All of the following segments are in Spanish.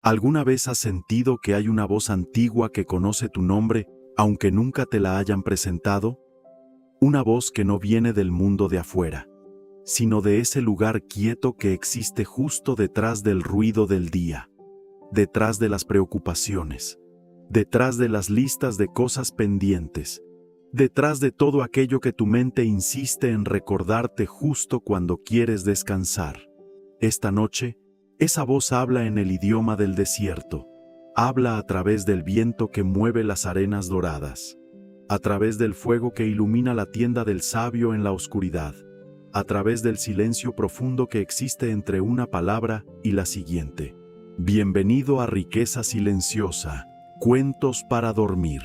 ¿Alguna vez has sentido que hay una voz antigua que conoce tu nombre, aunque nunca te la hayan presentado? Una voz que no viene del mundo de afuera, sino de ese lugar quieto que existe justo detrás del ruido del día, detrás de las preocupaciones, detrás de las listas de cosas pendientes, detrás de todo aquello que tu mente insiste en recordarte justo cuando quieres descansar. Esta noche, esa voz habla en el idioma del desierto, habla a través del viento que mueve las arenas doradas, a través del fuego que ilumina la tienda del sabio en la oscuridad, a través del silencio profundo que existe entre una palabra y la siguiente. Bienvenido a Riqueza Silenciosa, Cuentos para Dormir.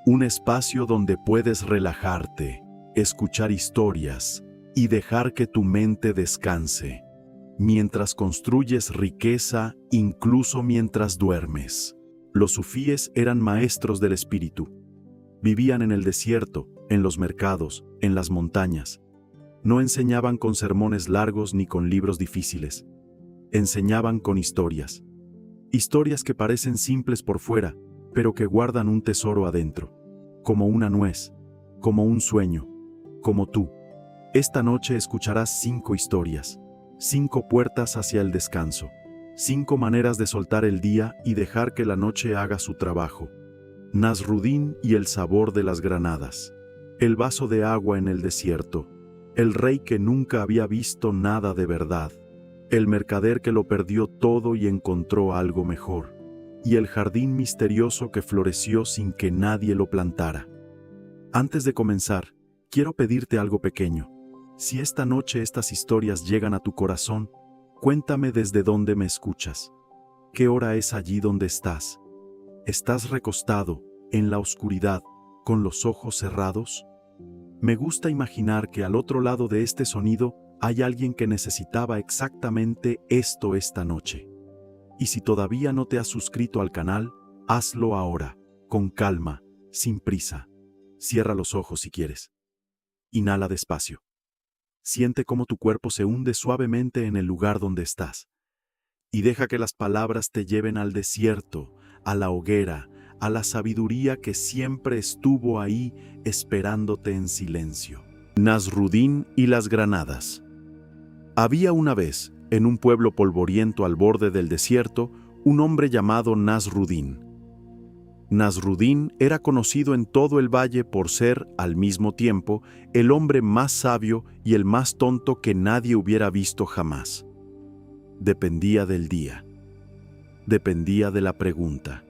Un espacio donde puedes relajarte, escuchar historias y dejar que tu mente descanse, mientras construyes riqueza, incluso mientras duermes. Los sufíes eran maestros del espíritu. Vivían en el desierto, en los mercados, en las montañas. No enseñaban con sermones largos ni con libros difíciles. Enseñaban con historias. Historias que parecen simples por fuera, pero que guardan un tesoro adentro. Como una nuez, como un sueño, como tú. Esta noche escucharás 5 historias. 5 puertas hacia el descanso, 5 maneras de soltar el día y dejar que la noche haga su trabajo. Nasrudín y el sabor de las granadas, el vaso de agua en el desierto, el rey que nunca había visto nada de verdad, el mercader que lo perdió todo y encontró algo mejor, y el jardín misterioso que floreció sin que nadie lo plantara. Antes de comenzar, quiero pedirte algo pequeño. Si esta noche estas historias llegan a tu corazón, cuéntame desde dónde me escuchas. ¿Qué hora es allí donde estás? ¿Estás recostado, en la oscuridad, con los ojos cerrados? Me gusta imaginar que al otro lado de este sonido hay alguien que necesitaba exactamente esto esta noche. Y si todavía no te has suscrito al canal, hazlo ahora, con calma, sin prisa. Cierra los ojos si quieres. Inhala despacio. Siente cómo tu cuerpo se hunde suavemente en el lugar donde estás. Y deja que las palabras te lleven al desierto, a la hoguera, a la sabiduría que siempre estuvo ahí esperándote en silencio. Nasrudín y las granadas. Había una vez, en un pueblo polvoriento al borde del desierto, un hombre llamado Nasrudín. Nasrudín era conocido en todo el valle por ser, al mismo tiempo, el hombre más sabio y el más tonto que nadie hubiera visto jamás. Dependía del día. Dependía de la pregunta.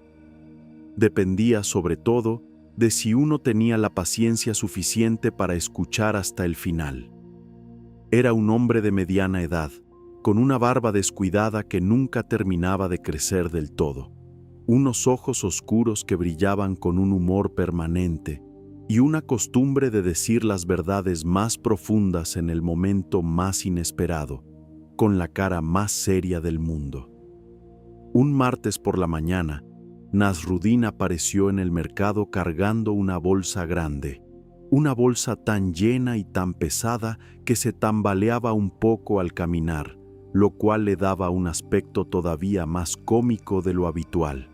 Dependía, sobre todo, de si uno tenía la paciencia suficiente para escuchar hasta el final. Era un hombre de mediana edad, con una barba descuidada que nunca terminaba de crecer del todo. Unos ojos oscuros que brillaban con un humor permanente y una costumbre de decir las verdades más profundas en el momento más inesperado, con la cara más seria del mundo. Un martes por la mañana, Nasrudín apareció en el mercado cargando una bolsa grande, una bolsa tan llena y tan pesada que se tambaleaba un poco al caminar, lo cual le daba un aspecto todavía más cómico de lo habitual.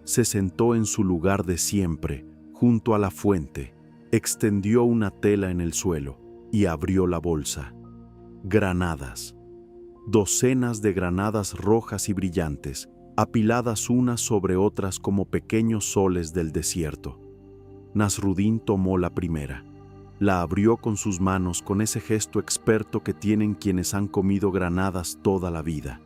Se sentó en su lugar de siempre, junto a la fuente, extendió una tela en el suelo y abrió la bolsa. Granadas. Docenas de granadas rojas y brillantes, apiladas unas sobre otras como pequeños soles del desierto. Nasrudín tomó la primera. La abrió con sus manos con ese gesto experto que tienen quienes han comido granadas toda la vida.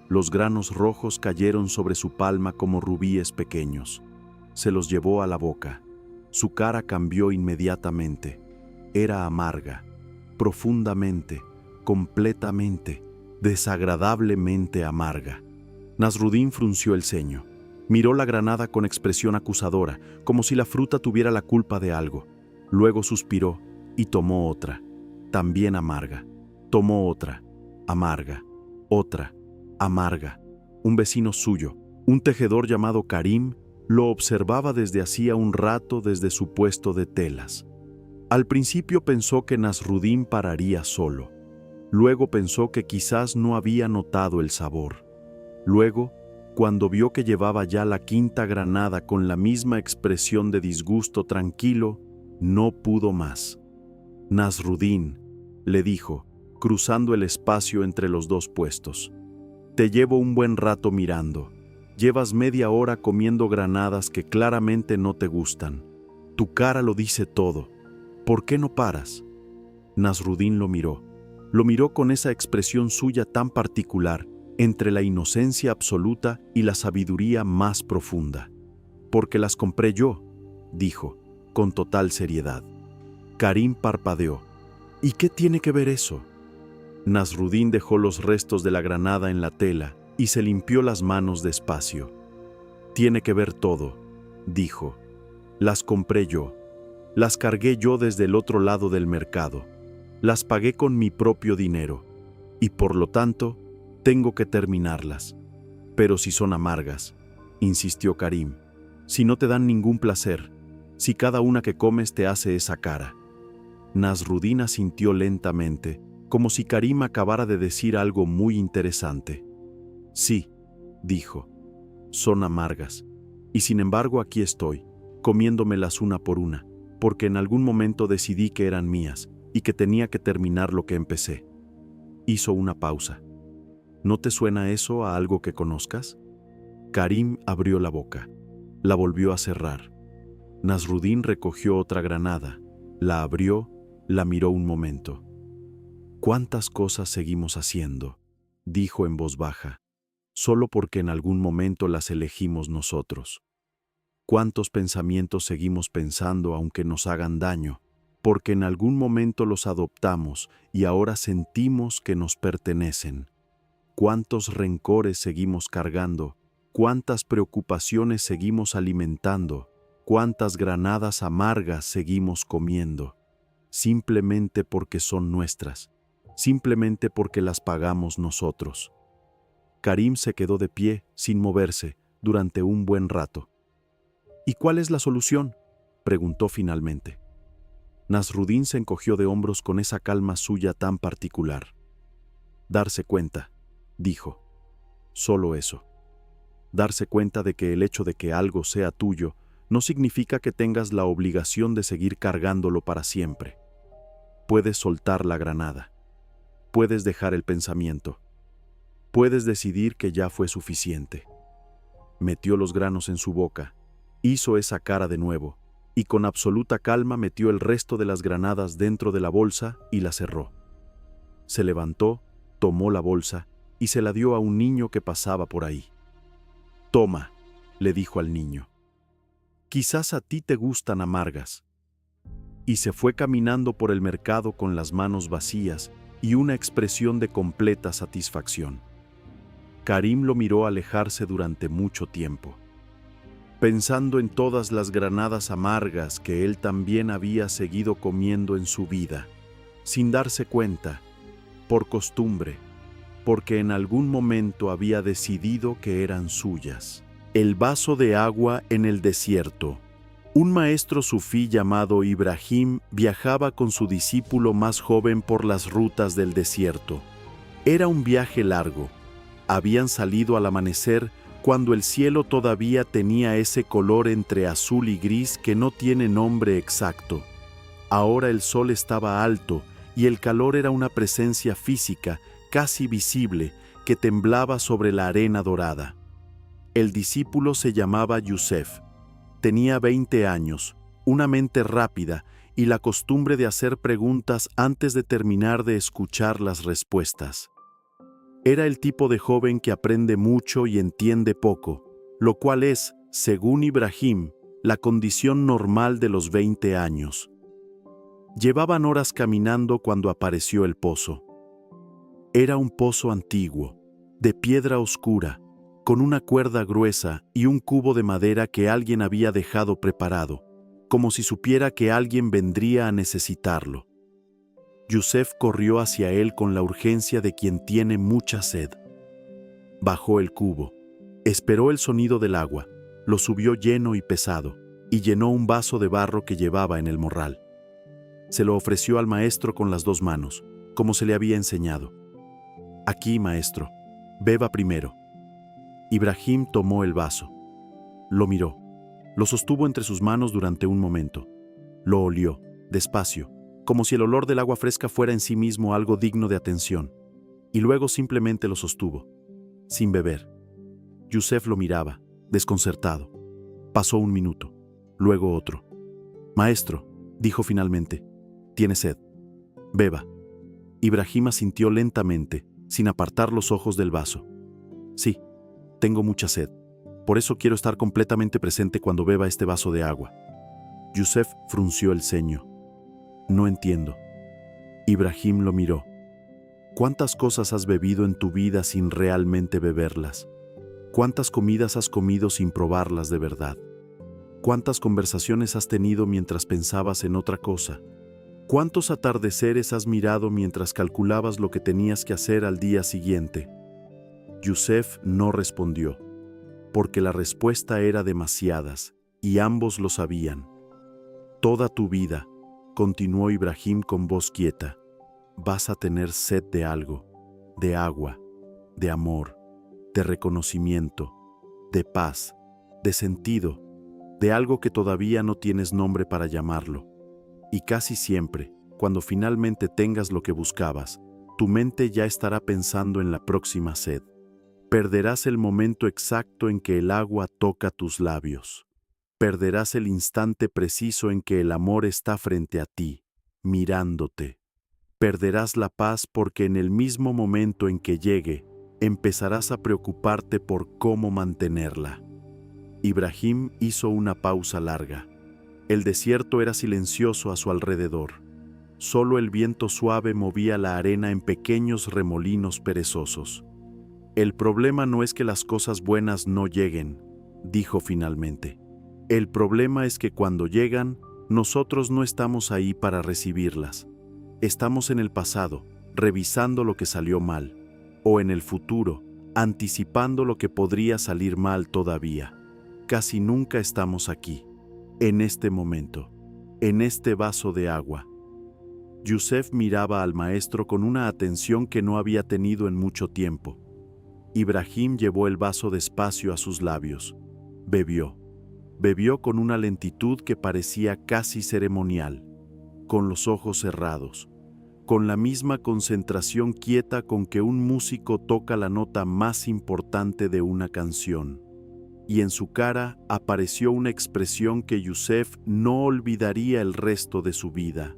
Los granos rojos cayeron sobre su palma como rubíes pequeños. Se los llevó a la boca. Su cara cambió inmediatamente. Era amarga, profundamente, completamente, desagradablemente amarga. Nasrudín frunció el ceño. Miró la granada con expresión acusadora, como si la fruta tuviera la culpa de algo. Luego suspiró y tomó otra, también amarga. Tomó otra, amarga, otra, amarga. Un vecino suyo, un tejedor llamado Karim, lo observaba desde hacía un rato desde su puesto de telas. Al principio pensó que Nasrudín pararía solo. Luego pensó que quizás no había notado el sabor. Luego, cuando vio que llevaba ya la quinta granada con la misma expresión de disgusto tranquilo, no pudo más. Nasrudin, le dijo, cruzando el espacio entre los dos puestos. Te llevo un buen rato mirando. Llevas media hora comiendo granadas que claramente no te gustan. Tu cara lo dice todo. ¿Por qué no paras? Nasrudin lo miró. Lo miró con esa expresión suya tan particular, entre la inocencia absoluta y la sabiduría más profunda. Porque las compré yo, dijo, con total seriedad. Karim parpadeó. ¿Y qué tiene que ver eso? Nasrudin dejó los restos de la granada en la tela y se limpió las manos despacio. Tiene que ver todo, dijo. Las compré yo. Las cargué yo desde el otro lado del mercado. Las pagué con mi propio dinero. Y por lo tanto, tengo que terminarlas. Pero si son amargas, insistió Karim, si no te dan ningún placer, si cada una que comes te hace esa cara. Nasrudin asintió lentamente, como si Karim acabara de decir algo muy interesante. Sí, dijo, son amargas, y sin embargo aquí estoy, comiéndomelas una por una, porque en algún momento decidí que eran mías y que tenía que terminar lo que empecé. Hizo una pausa. ¿No te suena eso a algo que conozcas? Karim abrió la boca. La volvió a cerrar. Nasrudin recogió otra granada, la abrió, la miró un momento. ¿Cuántas cosas seguimos haciendo?, dijo en voz baja, solo porque en algún momento las elegimos nosotros. ¿Cuántos pensamientos seguimos pensando aunque nos hagan daño, porque en algún momento los adoptamos y ahora sentimos que nos pertenecen? ¿Cuántos rencores seguimos cargando? ¿Cuántas preocupaciones seguimos alimentando? ¿Cuántas granadas amargas seguimos comiendo? Simplemente porque son nuestras, simplemente porque las pagamos nosotros. Karim se quedó de pie, sin moverse, durante un buen rato. ¿Y cuál es la solución?, preguntó finalmente. Nasrudin se encogió de hombros con esa calma suya tan particular. Darse cuenta, dijo. Solo eso. Darse cuenta de que el hecho de que algo sea tuyo no significa que tengas la obligación de seguir cargándolo para siempre. Puedes soltar la granada. Puedes dejar el pensamiento. Puedes decidir que ya fue suficiente. Metió los granos en su boca, hizo esa cara de nuevo, y con absoluta calma metió el resto de las granadas dentro de la bolsa y la cerró. Se levantó, tomó la bolsa y se la dio a un niño que pasaba por ahí. «Toma», le dijo al niño. «Quizás a ti te gustan amargas». Y se fue caminando por el mercado con las manos vacías y una expresión de completa satisfacción. Karim lo miró alejarse durante mucho tiempo, pensando en todas las granadas amargas que él también había seguido comiendo en su vida, sin darse cuenta, por costumbre, porque en algún momento había decidido que eran suyas. El vaso de agua en el desierto. Un maestro sufí llamado Ibrahim viajaba con su discípulo más joven por las rutas del desierto. Era un viaje largo. Habían salido al amanecer cuando el cielo todavía tenía ese color entre azul y gris que no tiene nombre exacto. Ahora el sol estaba alto y el calor era una presencia física, casi visible, que temblaba sobre la arena dorada. El discípulo se llamaba Yusef. Tenía 20 años, una mente rápida y la costumbre de hacer preguntas antes de terminar de escuchar las respuestas. Era el tipo de joven que aprende mucho y entiende poco, lo cual es, según Ibrahim, la condición normal de los 20 años. Llevaban horas caminando cuando apareció el pozo. Era un pozo antiguo, de piedra oscura, con una cuerda gruesa y un cubo de madera que alguien había dejado preparado, como si supiera que alguien vendría a necesitarlo. Yusef corrió hacia él con la urgencia de quien tiene mucha sed. Bajó el cubo, esperó el sonido del agua, lo subió lleno y pesado, y llenó un vaso de barro que llevaba en el morral. Se lo ofreció al maestro con las 2 manos, como se le había enseñado. «Aquí, maestro, beba primero». Ibrahim tomó el vaso. Lo miró. Lo sostuvo entre sus manos durante un momento. Lo olió, despacio, como si el olor del agua fresca fuera en sí mismo algo digno de atención. Y luego simplemente lo sostuvo, sin beber. Yusef lo miraba, desconcertado. Pasó un minuto, luego otro. «Maestro», dijo finalmente, «tiene sed. Beba». Ibrahim asintió lentamente, sin apartar los ojos del vaso. «Sí, tengo mucha sed. Por eso quiero estar completamente presente cuando beba este vaso de agua». Yusef frunció el ceño. «No entiendo». Ibrahim lo miró. «¿Cuántas cosas has bebido en tu vida sin realmente beberlas? ¿Cuántas comidas has comido sin probarlas de verdad? ¿Cuántas conversaciones has tenido mientras pensabas en otra cosa? ¿Cuántos atardeceres has mirado mientras calculabas lo que tenías que hacer al día siguiente?» Yusef no respondió, porque la respuesta era demasiadas, y ambos lo sabían. «Toda tu vida», continuó Ibrahim con voz quieta, «vas a tener sed de algo, de agua, de amor, de reconocimiento, de paz, de sentido, de algo que todavía no tienes nombre para llamarlo. Y casi siempre, cuando finalmente tengas lo que buscabas, tu mente ya estará pensando en la próxima sed. Perderás el momento exacto en que el agua toca tus labios. Perderás el instante preciso en que el amor está frente a ti, mirándote. Perderás la paz porque en el mismo momento en que llegue, empezarás a preocuparte por cómo mantenerla». Ibrahim hizo una pausa larga. El desierto era silencioso a su alrededor. Solo el viento suave movía la arena en pequeños remolinos perezosos. «El problema no es que las cosas buenas no lleguen», dijo finalmente. «El problema es que cuando llegan, nosotros no estamos ahí para recibirlas. Estamos en el pasado, revisando lo que salió mal, o en el futuro, anticipando lo que podría salir mal todavía. Casi nunca estamos aquí, en este momento, en este vaso de agua». Yusef miraba al maestro con una atención que no había tenido en mucho tiempo. Ibrahim llevó el vaso despacio a sus labios. Bebió. Bebió con una lentitud que parecía casi ceremonial, con los ojos cerrados, con la misma concentración quieta con que un músico toca la nota más importante de una canción. Y en su cara apareció una expresión que Yusef no olvidaría el resto de su vida.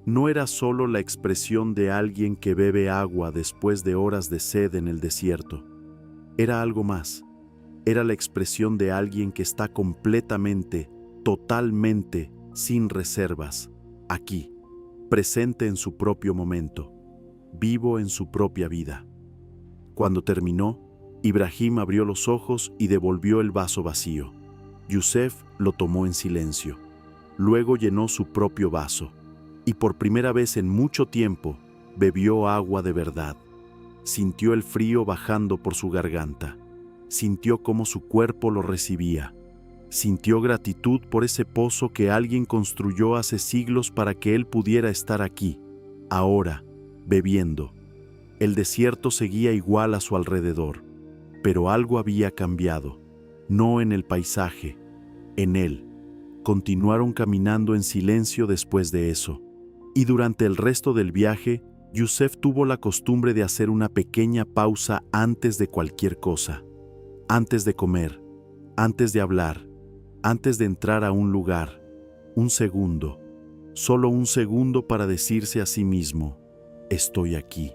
No era solo la expresión de alguien que bebe agua después de horas de sed en el desierto. Era algo más. Era la expresión de alguien que está completamente, totalmente, sin reservas, aquí, presente en su propio momento, vivo en su propia vida. Cuando terminó, Ibrahim abrió los ojos y devolvió el vaso vacío. Yusef lo tomó en silencio. Luego llenó su propio vaso, y por primera vez en mucho tiempo bebió agua de verdad. Sintió el frío bajando por su garganta. Sintió cómo su cuerpo lo recibía. Sintió gratitud por ese pozo que alguien construyó hace siglos para que él pudiera estar aquí, ahora, bebiendo. El desierto seguía igual a su alrededor, pero algo había cambiado, no en el paisaje, en él. Continuaron caminando en silencio después de eso, y durante el resto del viaje, Yusef tuvo la costumbre de hacer una pequeña pausa antes de cualquier cosa. Antes de comer, antes de hablar, antes de entrar a un lugar, un segundo, solo un segundo para decirse a sí mismo, «Estoy aquí».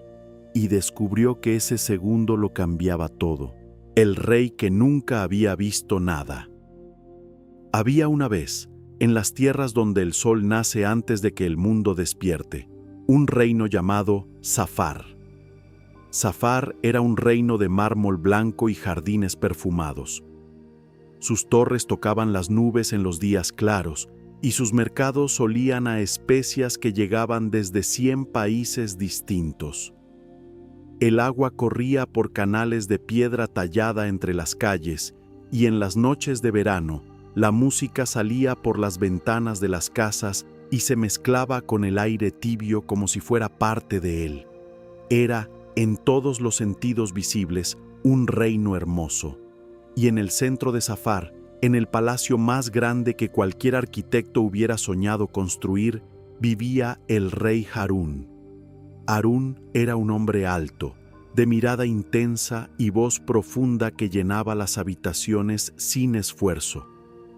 Y descubrió que ese segundo lo cambiaba todo. El rey que nunca había visto nada. Había una vez, en las tierras donde el sol nace antes de que el mundo despierte, un reino llamado Safar. Safar era un reino de mármol blanco y jardines perfumados. Sus torres tocaban las nubes en los días claros y sus mercados olían a especias que llegaban desde 100 países distintos. El agua corría por canales de piedra tallada entre las calles y en las noches de verano la música salía por las ventanas de las casas y se mezclaba con el aire tibio como si fuera parte de él. Era, en todos los sentidos visibles, un reino hermoso, y en el centro de Safar, en el palacio más grande que cualquier arquitecto hubiera soñado construir, vivía el rey Harún. Harún era un hombre alto, de mirada intensa y voz profunda que llenaba las habitaciones sin esfuerzo.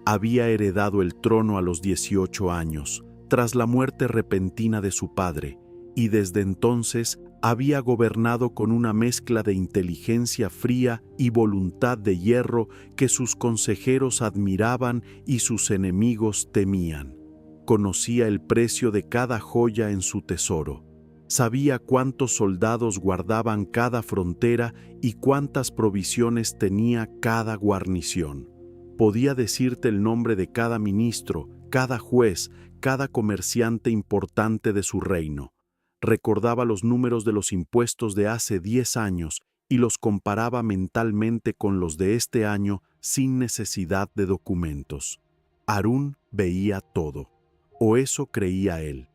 Había heredado el trono a los 18 años, tras la muerte repentina de su padre, y desde entonces había gobernado con una mezcla de inteligencia fría y voluntad de hierro que sus consejeros admiraban y sus enemigos temían. Conocía el precio de cada joya en su tesoro. Sabía cuántos soldados guardaban cada frontera y cuántas provisiones tenía cada guarnición. Podía decirte el nombre de cada ministro, cada juez, cada comerciante importante de su reino. Recordaba los números de los impuestos de hace 10 años y los comparaba mentalmente con los de este año sin necesidad de documentos. Harún veía todo, o eso creía él.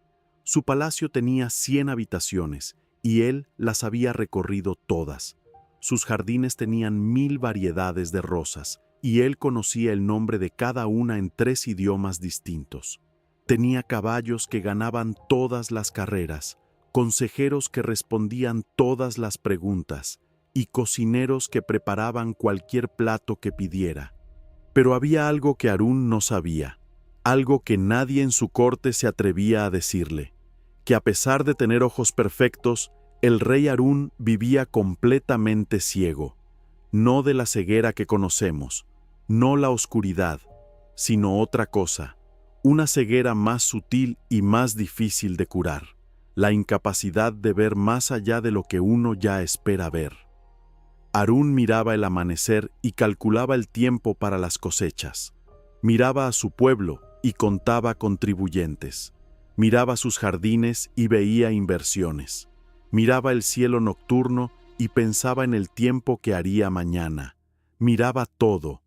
Su palacio tenía 100 habitaciones, y él las había recorrido todas. Sus jardines tenían 1000 variedades de rosas, y él conocía el nombre de cada una en 3 idiomas distintos. Tenía caballos que ganaban todas las carreras, consejeros que respondían todas las preguntas, y cocineros que preparaban cualquier plato que pidiera. Pero había algo que Harún no sabía, algo que nadie en su corte se atrevía a decirle, que a pesar de tener ojos perfectos, el rey Harún vivía completamente ciego, no de la ceguera que conocemos, no la oscuridad, sino otra cosa, una ceguera más sutil y más difícil de curar, la incapacidad de ver más allá de lo que uno ya espera ver. Harún miraba el amanecer y calculaba el tiempo para las cosechas. Miraba a su pueblo y contaba contribuyentes. Miraba sus jardines y veía inversiones. Miraba el cielo nocturno y pensaba en el tiempo que haría mañana. Miraba todo,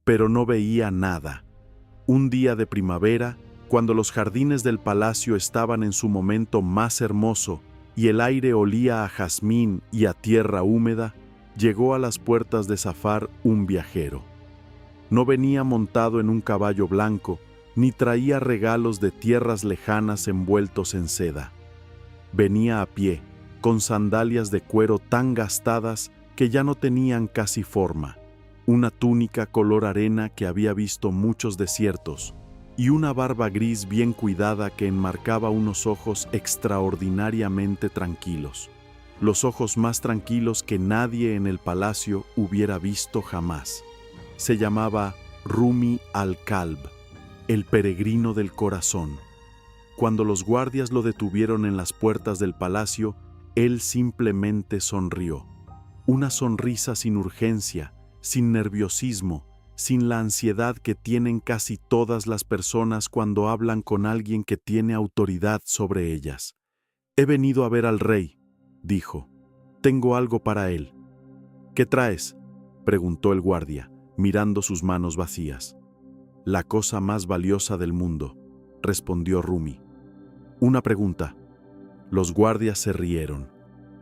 pero no veía nada. Un día de primavera, cuando los jardines del palacio estaban en su momento más hermoso y el aire olía a jazmín y a tierra húmeda, llegó a las puertas de Safar un viajero. No venía montado en un caballo blanco, ni traía regalos de tierras lejanas envueltos en seda. Venía a pie, con sandalias de cuero tan gastadas que ya no tenían casi forma, una túnica color arena que había visto muchos desiertos, y una barba gris bien cuidada que enmarcaba unos ojos extraordinariamente tranquilos, los ojos más tranquilos que nadie en el palacio hubiera visto jamás. Se llamaba Rumi al-Kalb, el peregrino del corazón. Cuando los guardias lo detuvieron en las puertas del palacio, él simplemente sonrió. Una sonrisa sin urgencia, sin nerviosismo, sin la ansiedad que tienen casi todas las personas cuando hablan con alguien que tiene autoridad sobre ellas. «He venido a ver al rey», dijo. «Tengo algo para él». «¿Qué traes?», preguntó el guardia, mirando sus manos vacías. «La cosa más valiosa del mundo», respondió Rumi. «Una pregunta». Los guardias se rieron.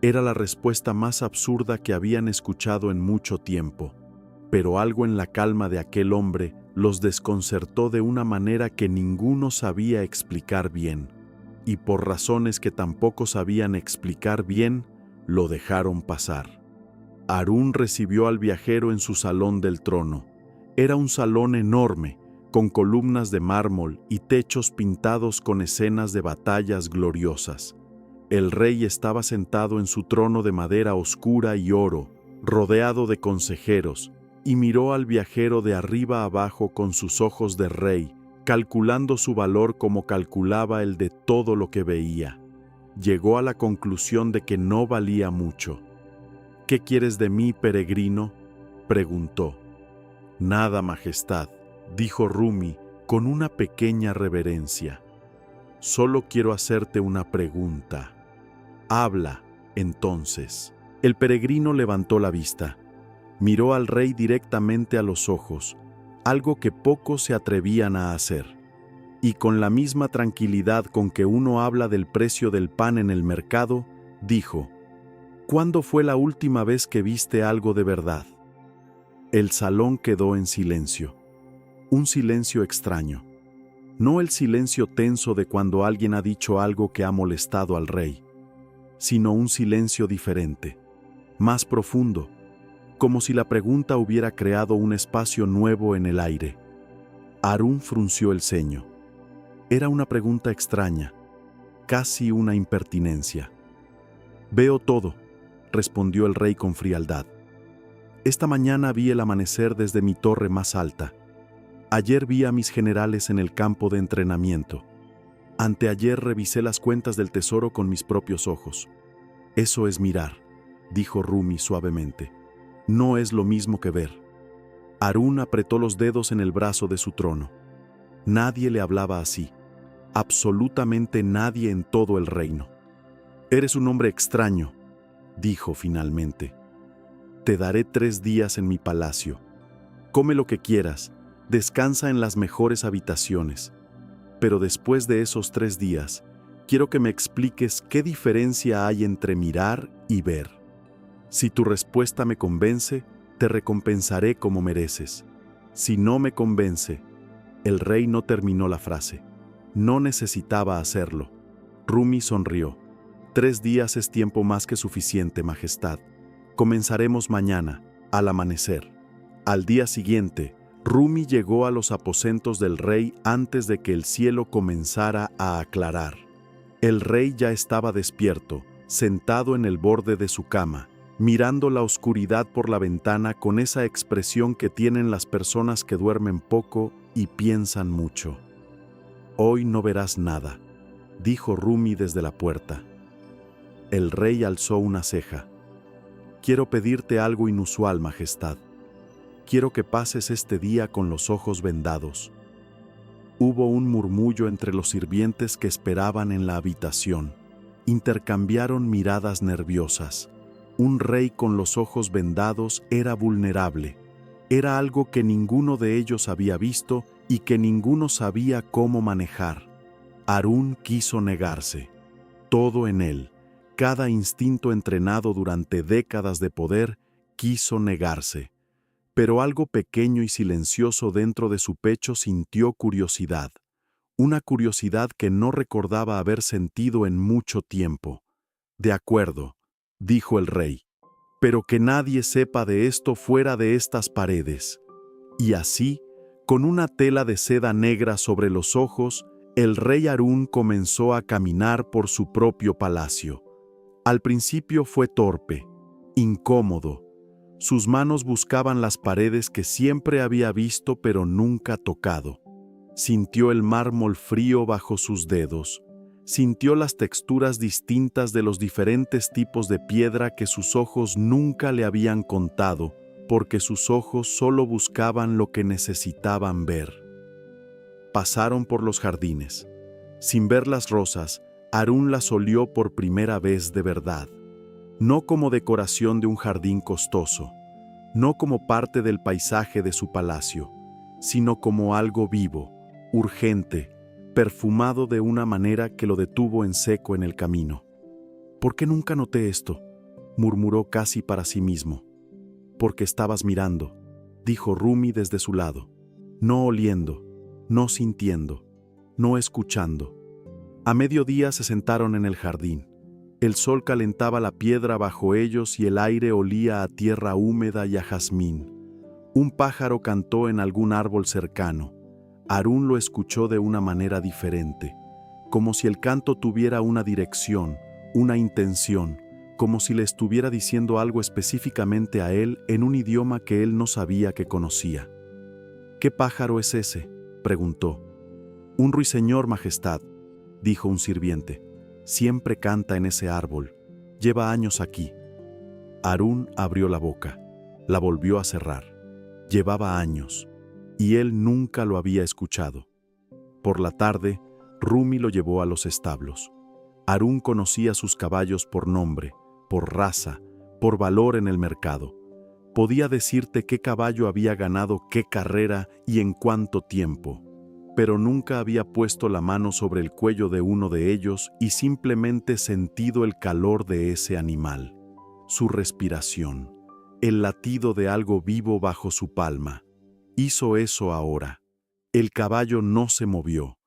Era la respuesta más absurda que habían escuchado en mucho tiempo, pero algo en la calma de aquel hombre los desconcertó de una manera que ninguno sabía explicar bien, y por razones que tampoco sabían explicar bien, lo dejaron pasar. Harún recibió al viajero en su salón del trono. Era un salón enorme, con columnas de mármol y techos pintados con escenas de batallas gloriosas. El rey estaba sentado en su trono de madera oscura y oro, rodeado de consejeros, y miró al viajero de arriba abajo con sus ojos de rey, calculando su valor como calculaba el de todo lo que veía. Llegó a la conclusión de que no valía mucho. «¿Qué quieres de mí, peregrino?», preguntó. «Nada, majestad», dijo Rumi con una pequeña reverencia. «Solo quiero hacerte una pregunta». «Habla, entonces». El peregrino levantó la vista. Miró al rey directamente a los ojos, algo que pocos se atrevían a hacer. Y con la misma tranquilidad con que uno habla del precio del pan en el mercado, dijo: «¿Cuándo fue la última vez que viste algo de verdad?». El salón quedó en silencio. Un silencio extraño. No el silencio tenso de cuando alguien ha dicho algo que ha molestado al rey, sino un silencio diferente, más profundo, como si la pregunta hubiera creado un espacio nuevo en el aire. Harún frunció el ceño. Era una pregunta extraña, casi una impertinencia. «Veo todo», respondió el rey con frialdad. «Esta mañana vi el amanecer desde mi torre más alta. Ayer vi a mis generales en el campo de entrenamiento. Anteayer revisé las cuentas del tesoro con mis propios ojos. Eso es mirar», dijo Rumi suavemente. «No es lo mismo que ver». Harún apretó los dedos en el brazo de su trono. Nadie le hablaba así. Absolutamente nadie en todo el reino. «Eres un hombre extraño», dijo finalmente. «Te daré 3 días en mi palacio. Come lo que quieras, descansa en las mejores habitaciones. Pero después de esos 3 días, quiero que me expliques qué diferencia hay entre mirar y ver. Si tu respuesta me convence, te recompensaré como mereces. Si no me convence». El rey no terminó la frase. No necesitaba hacerlo. Rumi sonrió. «3 días es tiempo más que suficiente, Majestad. Comenzaremos mañana, al amanecer». Al día siguiente, Rumi llegó a los aposentos del rey antes de que el cielo comenzara a aclarar. El rey ya estaba despierto, sentado en el borde de su cama, mirando la oscuridad por la ventana con esa expresión que tienen las personas que duermen poco y piensan mucho. «Hoy no verás nada», dijo Rumi desde la puerta. El rey alzó una ceja. «Quiero pedirte algo inusual, Majestad. Quiero que pases este día con los ojos vendados». Hubo un murmullo entre los sirvientes que esperaban en la habitación. Intercambiaron miradas nerviosas. Un rey con los ojos vendados era vulnerable. Era algo que ninguno de ellos había visto y que ninguno sabía cómo manejar. Harún quiso negarse. Todo en él, cada instinto entrenado durante décadas de poder, quiso negarse. Pero algo pequeño y silencioso dentro de su pecho sintió curiosidad. Una curiosidad que no recordaba haber sentido en mucho tiempo. «De acuerdo», dijo el rey, «pero que nadie sepa de esto fuera de estas paredes». Y así, con una tela de seda negra sobre los ojos, el rey Harún comenzó a caminar por su propio palacio. Al principio fue torpe, incómodo. Sus manos buscaban las paredes que siempre había visto pero nunca tocado. Sintió el mármol frío bajo sus dedos. Sintió las texturas distintas de los diferentes tipos de piedra que sus ojos nunca le habían contado, porque sus ojos solo buscaban lo que necesitaban ver. Pasaron por los jardines. Sin ver las rosas, Harún las olió por primera vez de verdad. No como decoración de un jardín costoso, no como parte del paisaje de su palacio, sino como algo vivo, urgente, perfumado de una manera que lo detuvo en seco en el camino. «¿Por qué nunca noté esto?», murmuró casi para sí mismo. «Porque estabas mirando», dijo Rumi desde su lado, «no oliendo, no sintiendo, no escuchando». A mediodía se sentaron en el jardín. El sol calentaba la piedra bajo ellos y el aire olía a tierra húmeda y a jazmín. Un pájaro cantó en algún árbol cercano. Harún lo escuchó de una manera diferente, como si el canto tuviera una dirección, una intención, como si le estuviera diciendo algo específicamente a él en un idioma que él no sabía que conocía. «¿Qué pájaro es ese?», preguntó. «Un ruiseñor, Majestad», dijo un sirviente. «Siempre canta en ese árbol. Lleva años aquí». Harún abrió la boca. La volvió a cerrar. Llevaba años, y él nunca lo había escuchado. Por la tarde, Rumi lo llevó a los establos. Harún conocía sus caballos por nombre, por raza, por valor en el mercado. Podía decirte qué caballo había ganado qué carrera y en cuánto tiempo, pero nunca había puesto la mano sobre el cuello de uno de ellos y simplemente sentido el calor de ese animal, su respiración, el latido de algo vivo bajo su palma. Hizo eso ahora. El caballo no se movió.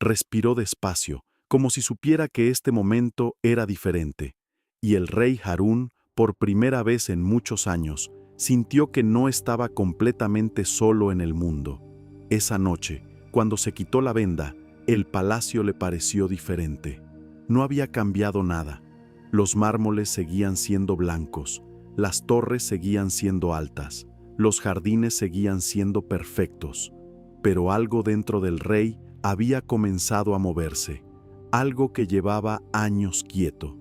Respiró despacio, como si supiera que este momento era diferente. Y el rey Harún, por primera vez en muchos años, sintió que no estaba completamente solo en el mundo. Esa noche, cuando se quitó la venda, el palacio le pareció diferente. No había cambiado nada. Los mármoles seguían siendo blancos, las torres seguían siendo altas, los jardines seguían siendo perfectos. Pero algo dentro del rey había comenzado a moverse, algo que llevaba años quieto.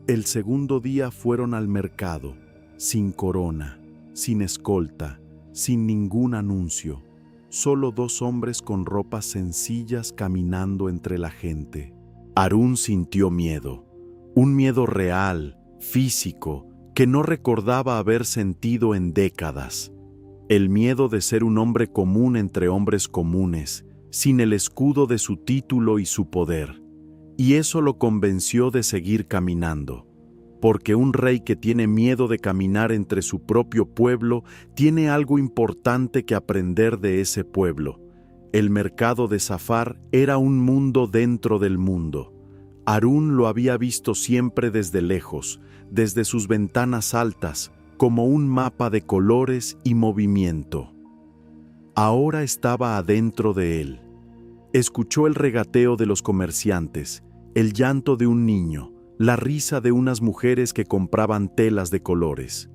El segundo día fueron al mercado, sin corona, sin escolta, sin ningún anuncio. Solo dos hombres con ropas sencillas caminando entre la gente. Harún sintió miedo, un miedo real, físico, que no recordaba haber sentido en décadas. El miedo de ser un hombre común entre hombres comunes, sin el escudo de su título y su poder. Y eso lo convenció de seguir caminando. Porque un rey que tiene miedo de caminar entre su propio pueblo tiene algo importante que aprender de ese pueblo. El mercado de Safar era un mundo dentro del mundo. Harún lo había visto siempre desde lejos, desde sus ventanas altas, como un mapa de colores y movimiento. Ahora estaba adentro de él. Escuchó el regateo de los comerciantes, el llanto de un niño, la risa de unas mujeres que compraban telas de colores.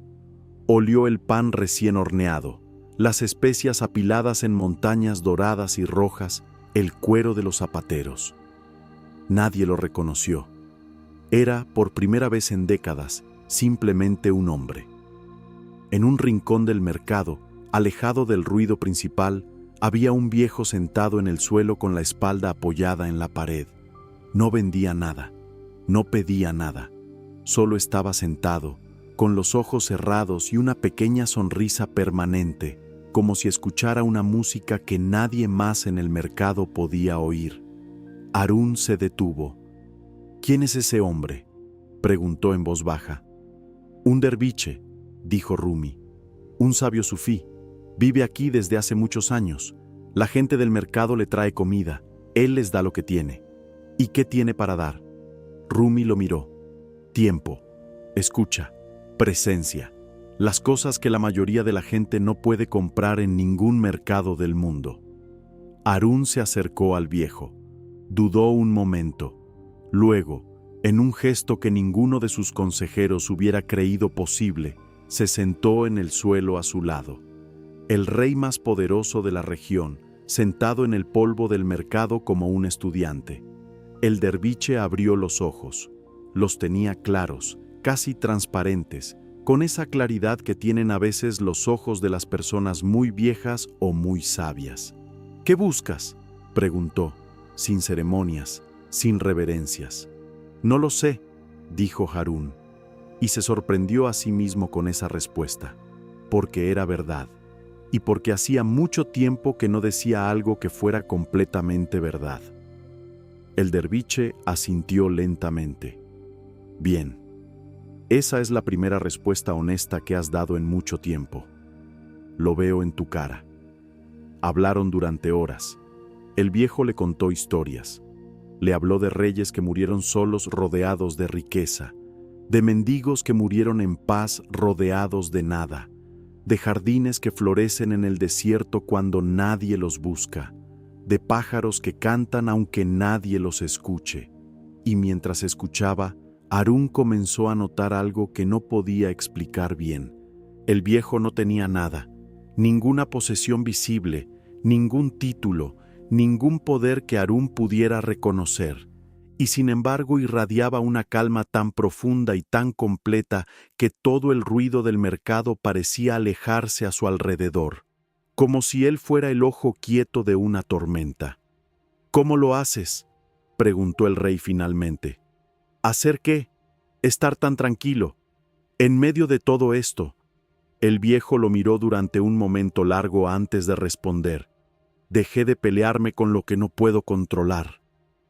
Olió el pan recién horneado, las especias apiladas en montañas doradas y rojas, el cuero de los zapateros. Nadie lo reconoció. Era, por primera vez en décadas, simplemente un hombre. En un rincón del mercado, alejado del ruido principal, había un viejo sentado en el suelo con la espalda apoyada en la pared. No vendía nada. No pedía nada, solo estaba sentado, con los ojos cerrados y una pequeña sonrisa permanente, como si escuchara una música que nadie más en el mercado podía oír. Harún se detuvo. «¿Quién es ese hombre?», preguntó en voz baja. «Un derviche», dijo Rumi. «Un sabio sufí. Vive aquí desde hace muchos años. La gente del mercado le trae comida. Él les da lo que tiene». «¿Y qué tiene para dar?». Rumi lo miró. Tiempo, escucha, presencia, las cosas que la mayoría de la gente no puede comprar en ningún mercado del mundo. Harún se acercó al viejo. Dudó un momento. Luego, en un gesto que ninguno de sus consejeros hubiera creído posible, se sentó en el suelo a su lado. El rey más poderoso de la región, sentado en el polvo del mercado como un estudiante. El derviche abrió los ojos. Los tenía claros, casi transparentes, con esa claridad que tienen a veces los ojos de las personas muy viejas o muy sabias. «¿Qué buscas?», preguntó, sin ceremonias, sin reverencias. «No lo sé», dijo Harún, y se sorprendió a sí mismo con esa respuesta, porque era verdad, y porque hacía mucho tiempo que no decía algo que fuera completamente verdad. El derviche asintió lentamente. «Bien, esa es la primera respuesta honesta que has dado en mucho tiempo. Lo veo en tu cara». Hablaron durante horas. El viejo le contó historias. Le habló de reyes que murieron solos rodeados de riqueza, de mendigos que murieron en paz rodeados de nada, de jardines que florecen en el desierto cuando nadie los busca, de pájaros que cantan aunque nadie los escuche. Y mientras escuchaba, Harún comenzó a notar algo que no podía explicar bien. El viejo no tenía nada, ninguna posesión visible, ningún título, ningún poder que Harún pudiera reconocer, y sin embargo irradiaba una calma tan profunda y tan completa que todo el ruido del mercado parecía alejarse a su alrededor, como si él fuera el ojo quieto de una tormenta. «¿Cómo lo haces?», preguntó el rey finalmente. «¿Hacer qué? Estar tan tranquilo, en medio de todo esto». El viejo lo miró durante un momento largo antes de responder. «Dejé de pelearme con lo que no puedo controlar»,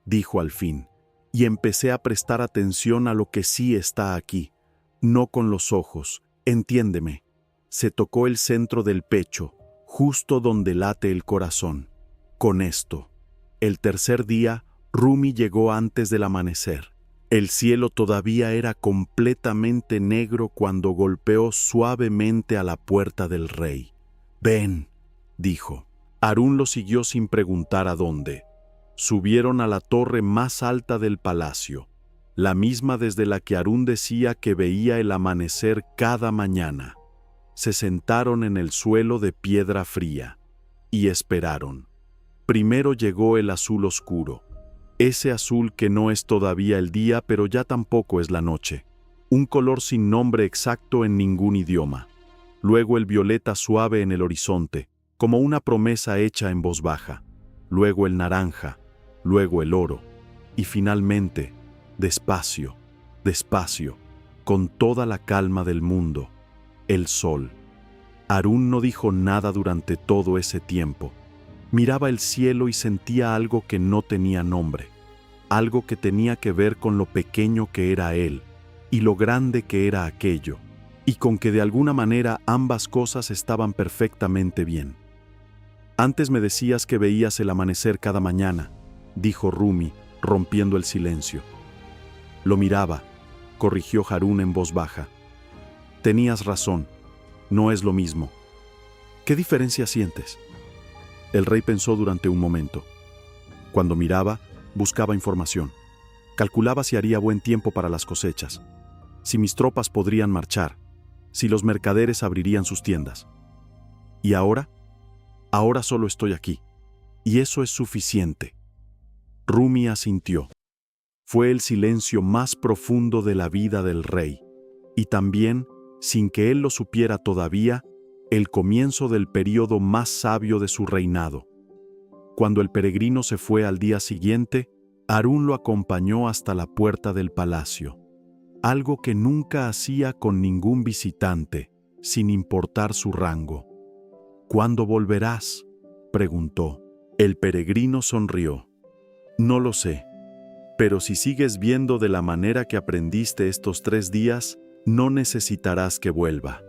dijo al fin, «y empecé a prestar atención a lo que sí está aquí, no con los ojos, entiéndeme». se tocó el centro del pecho, justo donde late el corazón. Con esto, el tercer día, Rumi llegó antes del amanecer. El cielo todavía era completamente negro cuando golpeó suavemente a la puerta del rey. «Ven», dijo. Harún lo siguió sin preguntar a dónde. Subieron a la torre más alta del palacio, la misma desde la que Harún decía que veía el amanecer cada mañana. Se sentaron en el suelo de piedra fría y esperaron. Primero llegó el azul oscuro, ese azul que no es todavía el día, pero ya tampoco es la noche, un color sin nombre exacto en ningún idioma. Luego el violeta suave en el horizonte, como una promesa hecha en voz baja. Luego el naranja, luego el oro, y finalmente, despacio, despacio, con toda la calma del mundo, el sol. Harún no dijo nada durante todo ese tiempo. Miraba el cielo y sentía algo que no tenía nombre, algo que tenía que ver con lo pequeño que era él y lo grande que era aquello, y con que de alguna manera ambas cosas estaban perfectamente bien. «Antes me decías que veías el amanecer cada mañana», dijo Rumi, rompiendo el silencio. «Lo miraba», corrigió Harún en voz baja. «Tenías razón, no es lo mismo. ¿Qué diferencia sientes?» El rey pensó durante un momento. Cuando miraba, buscaba información. Calculaba si haría buen tiempo para las cosechas, si mis tropas podrían marchar, si los mercaderes abrirían sus tiendas. ¿Y ahora? Ahora solo estoy aquí, y eso es suficiente». Rumi asintió. Fue el silencio más profundo de la vida del rey, y también, sin que él lo supiera todavía, el comienzo del período más sabio de su reinado. Cuando el peregrino se fue al día siguiente, Harún lo acompañó hasta la puerta del palacio, algo que nunca hacía con ningún visitante, sin importar su rango. «¿Cuándo volverás?», preguntó. El peregrino sonrió. «No lo sé, pero si sigues viendo de la manera que aprendiste estos 3 días, no necesitarás que vuelva».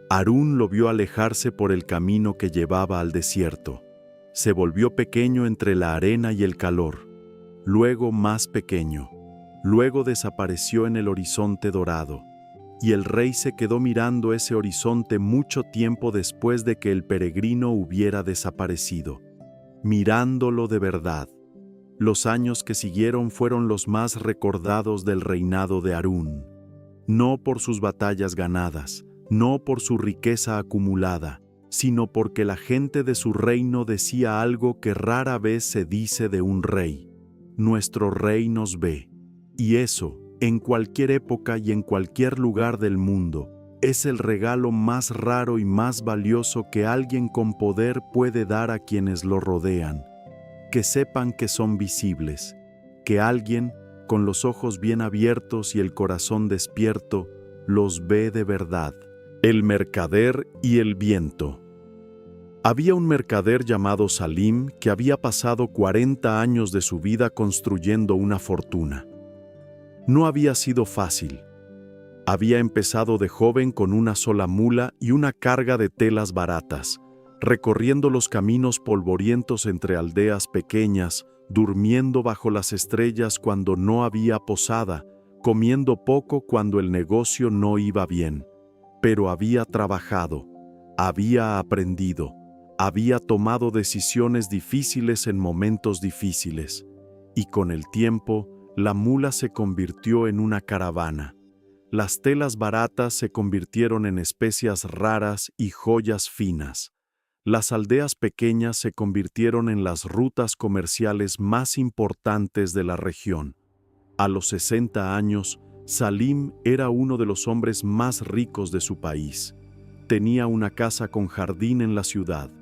Harún lo vio alejarse por el camino que llevaba al desierto. Se volvió pequeño entre la arena y el calor, luego más pequeño, luego desapareció en el horizonte dorado, y el rey se quedó mirando ese horizonte mucho tiempo después de que el peregrino hubiera desaparecido, mirándolo de verdad. Los años que siguieron fueron los más recordados del reinado de Harún, no por sus batallas ganadas, no por su riqueza acumulada, sino porque la gente de su reino decía algo que rara vez se dice de un rey: «Nuestro rey nos ve». Y eso, en cualquier época y en cualquier lugar del mundo, es el regalo más raro y más valioso que alguien con poder puede dar a quienes lo rodean. Que sepan que son visibles, que alguien, con los ojos bien abiertos y el corazón despierto, los ve de verdad. El mercader y el viento. Había un mercader llamado Salim que había pasado 40 años de su vida construyendo una fortuna. No había sido fácil. Había empezado de joven con una sola mula y una carga de telas baratas, recorriendo los caminos polvorientos entre aldeas pequeñas, durmiendo bajo las estrellas cuando no había posada, comiendo poco cuando el negocio no iba bien. Pero había trabajado, había aprendido, había tomado decisiones difíciles en momentos difíciles, y con el tiempo, la mula se convirtió en una caravana. Las telas baratas se convirtieron en especias raras y joyas finas. Las aldeas pequeñas se convirtieron en las rutas comerciales más importantes de la región. A los 60 años, Salim era uno de los hombres más ricos de su país. Tenía una casa con jardín en la ciudad.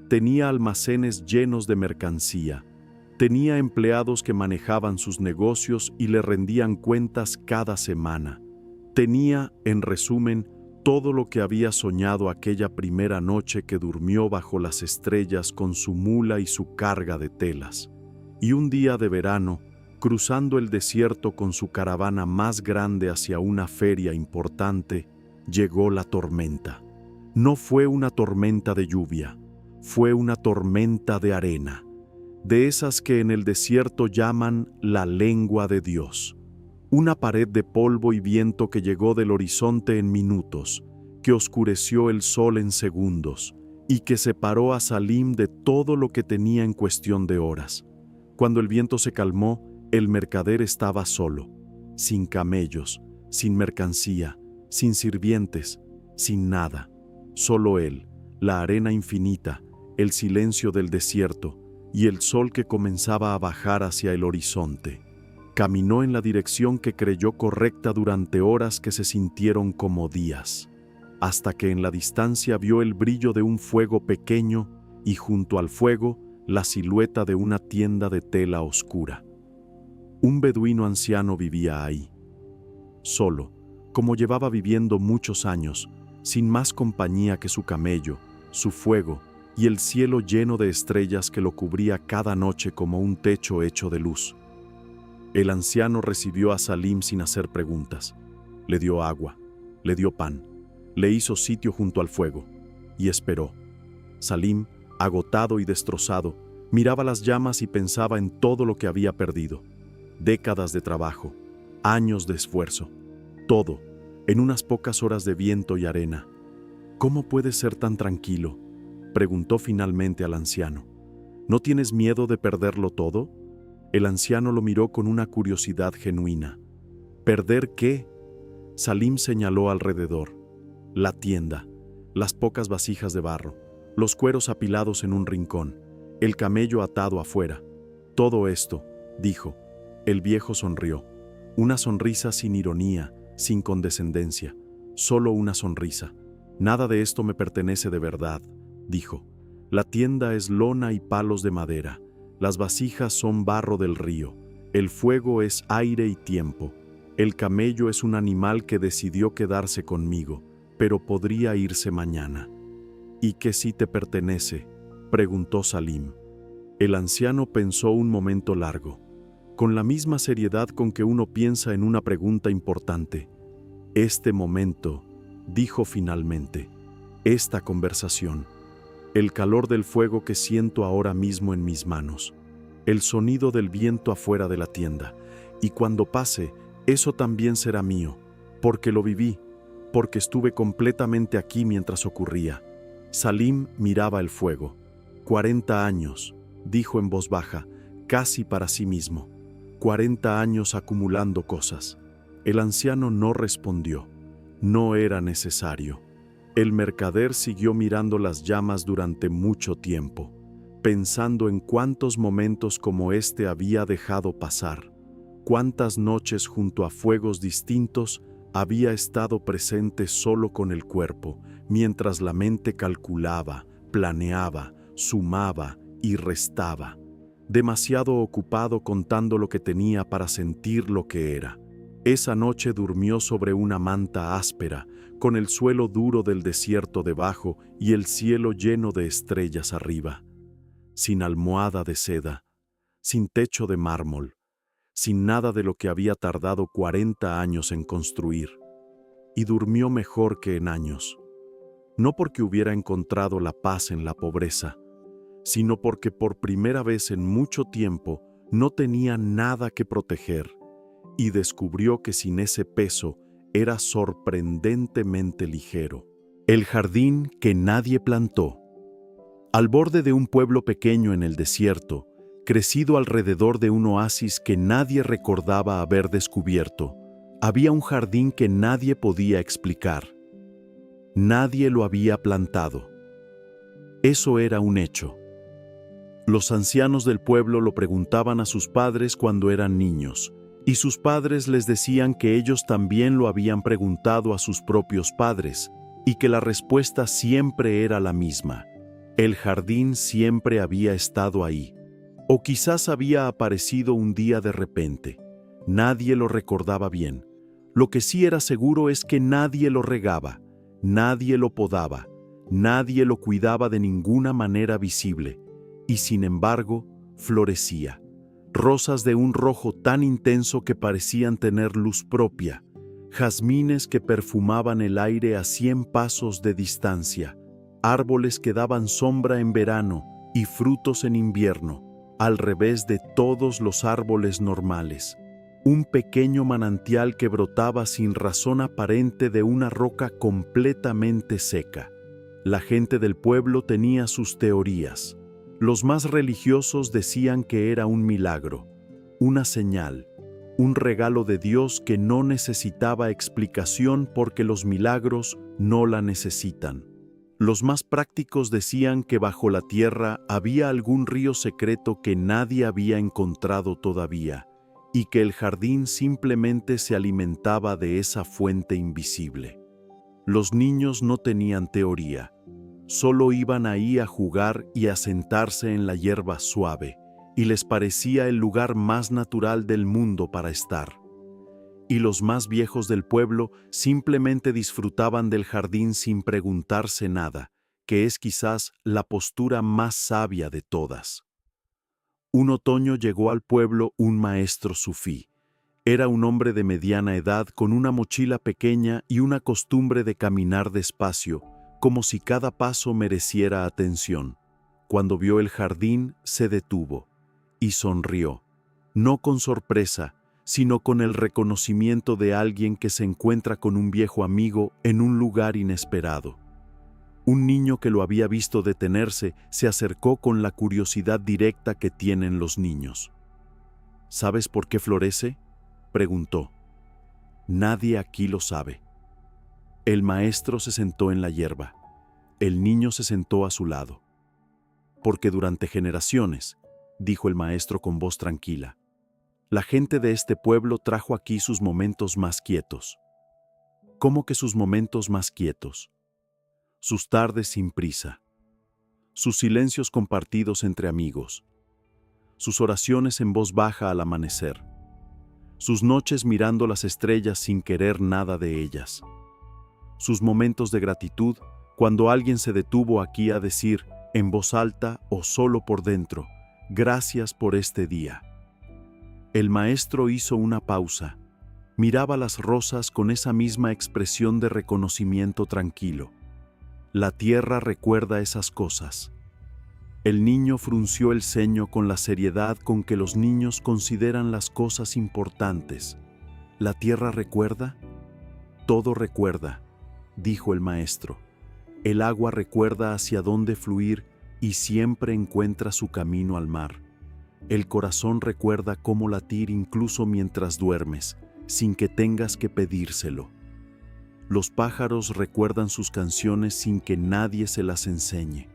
Tenía almacenes llenos de mercancía. Tenía empleados que manejaban sus negocios y le rendían cuentas cada semana. Tenía, en resumen, todo lo que había soñado aquella primera noche que durmió bajo las estrellas con su mula y su carga de telas. Y un día de verano, cruzando el desierto con su caravana más grande hacia una feria importante, llegó la tormenta. No fue una tormenta de lluvia, fue una tormenta de arena, de esas que en el desierto llaman la lengua de Dios. Una pared de polvo y viento que llegó del horizonte en minutos, que oscureció el sol en segundos y que separó a Salim de todo lo que tenía en cuestión de horas. Cuando el viento se calmó, el mercader estaba solo, sin camellos, sin mercancía, sin sirvientes, sin nada. Solo él, la arena infinita, el silencio del desierto y el sol que comenzaba a bajar hacia el horizonte. Caminó en la dirección que creyó correcta durante horas que se sintieron como días, hasta que en la distancia vio el brillo de un fuego pequeño y junto al fuego la silueta de una tienda de tela oscura. Un beduino anciano vivía ahí, solo, como llevaba viviendo muchos años, sin más compañía que su camello, su fuego y el cielo lleno de estrellas que lo cubría cada noche como un techo hecho de luz. El anciano recibió a Salim sin hacer preguntas. Le dio agua, le dio pan, le hizo sitio junto al fuego y esperó. Salim, agotado y destrozado, miraba las llamas y pensaba en todo lo que había perdido. Décadas de trabajo, años de esfuerzo, todo, en unas pocas horas de viento y arena. ¿Cómo puedes ser tan tranquilo?, preguntó finalmente al anciano. ¿No tienes miedo de perderlo todo? El anciano lo miró con una curiosidad genuina. ¿Perder qué? Salim señaló alrededor. La tienda, las pocas vasijas de barro, los cueros apilados en un rincón, el camello atado afuera. Todo esto, dijo. El viejo sonrió. Una sonrisa sin ironía, sin condescendencia, solo una sonrisa. Nada de esto me pertenece de verdad, dijo. La tienda es lona y palos de madera. Las vasijas son barro del río. El fuego es aire y tiempo. El camello es un animal que decidió quedarse conmigo, pero podría irse mañana. ¿Y qué sí te pertenece?, preguntó Salim. El anciano pensó un momento largo, con la misma seriedad con que uno piensa en una pregunta importante. Este momento, dijo finalmente, esta conversación, el calor del fuego que siento ahora mismo en mis manos, el sonido del viento afuera de la tienda, y cuando pase, eso también será mío, porque lo viví, porque estuve completamente aquí mientras ocurría. Salim miraba el fuego. 40 años, dijo en voz baja, casi para sí mismo. 40 años acumulando cosas. El anciano no respondió. No era necesario. El mercader siguió mirando las llamas durante mucho tiempo, pensando en cuántos momentos como este había dejado pasar, cuántas noches junto a fuegos distintos había estado presente solo con el cuerpo, mientras la mente calculaba, planeaba, sumaba y restaba, demasiado ocupado contando lo que tenía para sentir lo que era. Esa noche durmió sobre una manta áspera, con el suelo duro del desierto debajo y el cielo lleno de estrellas arriba, sin almohada de seda, sin techo de mármol, sin nada de lo que había tardado 40 años en construir, y durmió mejor que en años, no porque hubiera encontrado la paz en la pobreza, sino porque por primera vez en mucho tiempo no tenía nada que proteger, y descubrió que sin ese peso era sorprendentemente ligero. El jardín que nadie plantó. Al borde de un pueblo pequeño en el desierto, crecido alrededor de un oasis que nadie recordaba haber descubierto, había un jardín que nadie podía explicar. Nadie lo había plantado. Eso era un hecho. Los ancianos del pueblo lo preguntaban a sus padres cuando eran niños, y sus padres les decían que ellos también lo habían preguntado a sus propios padres, y que la respuesta siempre era la misma. El jardín siempre había estado ahí, o quizás había aparecido un día de repente. Nadie lo recordaba bien. Lo que sí era seguro es que nadie lo regaba, nadie lo podaba, nadie lo cuidaba de ninguna manera visible, y sin embargo, florecía. Rosas de un rojo tan intenso que parecían tener luz propia, jazmines que perfumaban el aire a 100 pasos de distancia, árboles que daban sombra en verano y frutos en invierno, al revés de todos los árboles normales. Un pequeño manantial que brotaba sin razón aparente de una roca completamente seca. La gente del pueblo tenía sus teorías. Los más religiosos decían que era un milagro, una señal, un regalo de Dios que no necesitaba explicación porque los milagros no la necesitan. Los más prácticos decían que bajo la tierra había algún río secreto que nadie había encontrado todavía, y que el jardín simplemente se alimentaba de esa fuente invisible. Los niños no tenían teoría, solo iban ahí a jugar y a sentarse en la hierba suave, y les parecía el lugar más natural del mundo para estar. Y los más viejos del pueblo simplemente disfrutaban del jardín sin preguntarse nada, que es quizás la postura más sabia de todas. Un otoño llegó al pueblo un maestro sufí. Era un hombre de mediana edad con una mochila pequeña y una costumbre de caminar despacio, como si cada paso mereciera atención. Cuando vio el jardín, se detuvo y sonrió, no con sorpresa, sino con el reconocimiento de alguien que se encuentra con un viejo amigo en un lugar inesperado. Un niño que lo había visto detenerse se acercó con la curiosidad directa que tienen los niños. ¿Sabes por qué florece?, preguntó. Nadie aquí lo sabe. El maestro se sentó en la hierba. El niño se sentó a su lado. Porque durante generaciones, dijo el maestro con voz tranquila, la gente de este pueblo trajo aquí sus momentos más quietos. ¿Cómo que sus momentos más quietos? Sus tardes sin prisa, sus silencios compartidos entre amigos, sus oraciones en voz baja al amanecer, sus noches mirando las estrellas sin querer nada de ellas, sus momentos de gratitud cuando alguien se detuvo aquí a decir, en voz alta o solo por dentro, gracias por este día. El maestro hizo una pausa, miraba las rosas con esa misma expresión de reconocimiento tranquilo. La tierra recuerda esas cosas. El niño frunció el ceño con la seriedad con que los niños consideran las cosas importantes. ¿La tierra recuerda? Todo recuerda, dijo el maestro. El agua recuerda hacia dónde fluir y siempre encuentra su camino al mar. El corazón recuerda cómo latir incluso mientras duermes, sin que tengas que pedírselo. Los pájaros recuerdan sus canciones sin que nadie se las enseñe.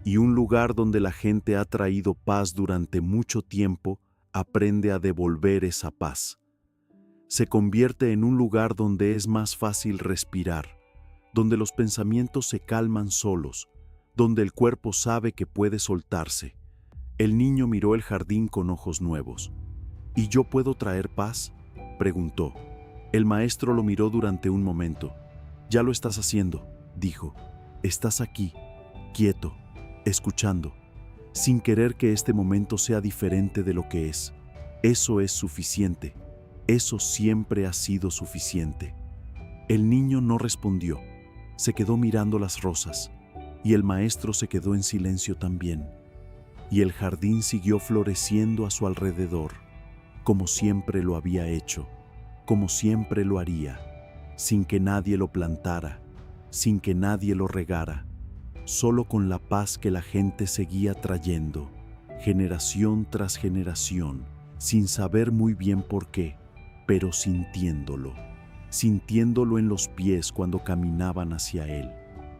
Y un lugar donde la gente ha traído paz durante mucho tiempo, aprende a devolver esa paz. Se convierte en un lugar donde es más fácil respirar, donde los pensamientos se calman solos, donde el cuerpo sabe que puede soltarse. El niño miró el jardín con ojos nuevos. ¿Y yo puedo traer paz?, preguntó. El maestro lo miró durante un momento. Ya lo estás haciendo, dijo. Estás aquí, quieto, escuchando, sin querer que este momento sea diferente de lo que es. Eso es suficiente. Eso siempre ha sido suficiente. El niño no respondió. Se quedó mirando las rosas, y el maestro se quedó en silencio también. Y el jardín siguió floreciendo a su alrededor, como siempre lo había hecho, como siempre lo haría, sin que nadie lo plantara, sin que nadie lo regara, solo con la paz que la gente seguía trayendo, generación tras generación, sin saber muy bien por qué, pero sintiéndolo en los pies cuando caminaban hacia él,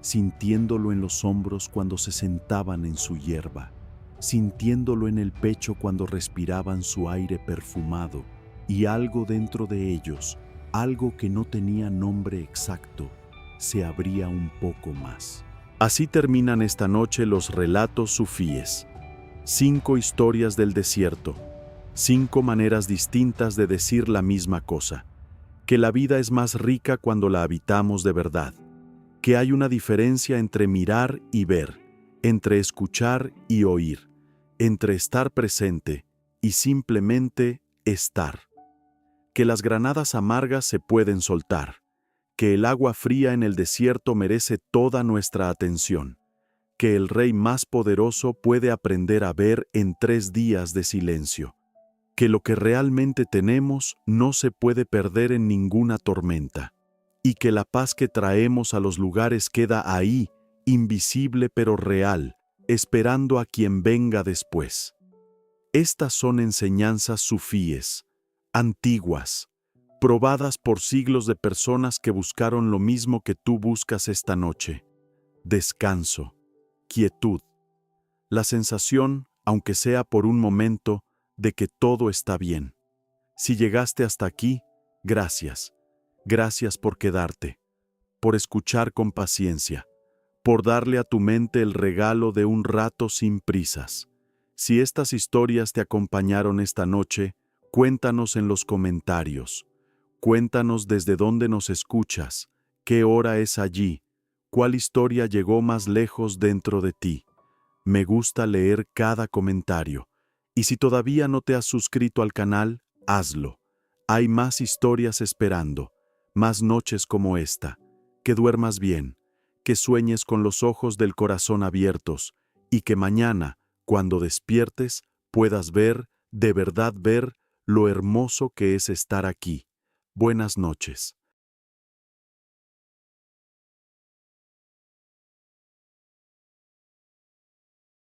sintiéndolo en los hombros cuando se sentaban en su hierba, sintiéndolo en el pecho cuando respiraban su aire perfumado, y algo dentro de ellos, algo que no tenía nombre exacto, se abría un poco más. Así terminan esta noche los relatos sufíes. 5 historias del desierto, 5 maneras distintas de decir la misma cosa. Que la vida es más rica cuando la habitamos de verdad. Que hay una diferencia entre mirar y ver, entre escuchar y oír, entre estar presente y simplemente estar. que las granadas amargas se pueden soltar, que el agua fría en el desierto merece toda nuestra atención, que el rey más poderoso puede aprender a ver en 3 días de silencio, que lo que realmente tenemos no se puede perder en ninguna tormenta, y que la paz que traemos a los lugares queda ahí, invisible pero real, esperando a quien venga después. Estas son enseñanzas sufíes, antiguas, probadas por siglos de personas que buscaron lo mismo que tú buscas esta noche: descanso, quietud, la sensación, aunque sea por un momento, de que todo está bien. Si llegaste hasta aquí, gracias. Gracias por quedarte, por escuchar con paciencia, por darle a tu mente el regalo de un rato sin prisas. Si estas historias te acompañaron esta noche, cuéntanos en los comentarios. Cuéntanos desde dónde nos escuchas, qué hora es allí, cuál historia llegó más lejos dentro de ti. Me gusta leer cada comentario. Y si todavía no te has suscrito al canal, hazlo. Hay más historias esperando, más noches como esta. Que duermas bien, que sueñes con los ojos del corazón abiertos y que mañana, cuando despiertes, puedas ver, de verdad ver, lo hermoso que es estar aquí. Buenas noches.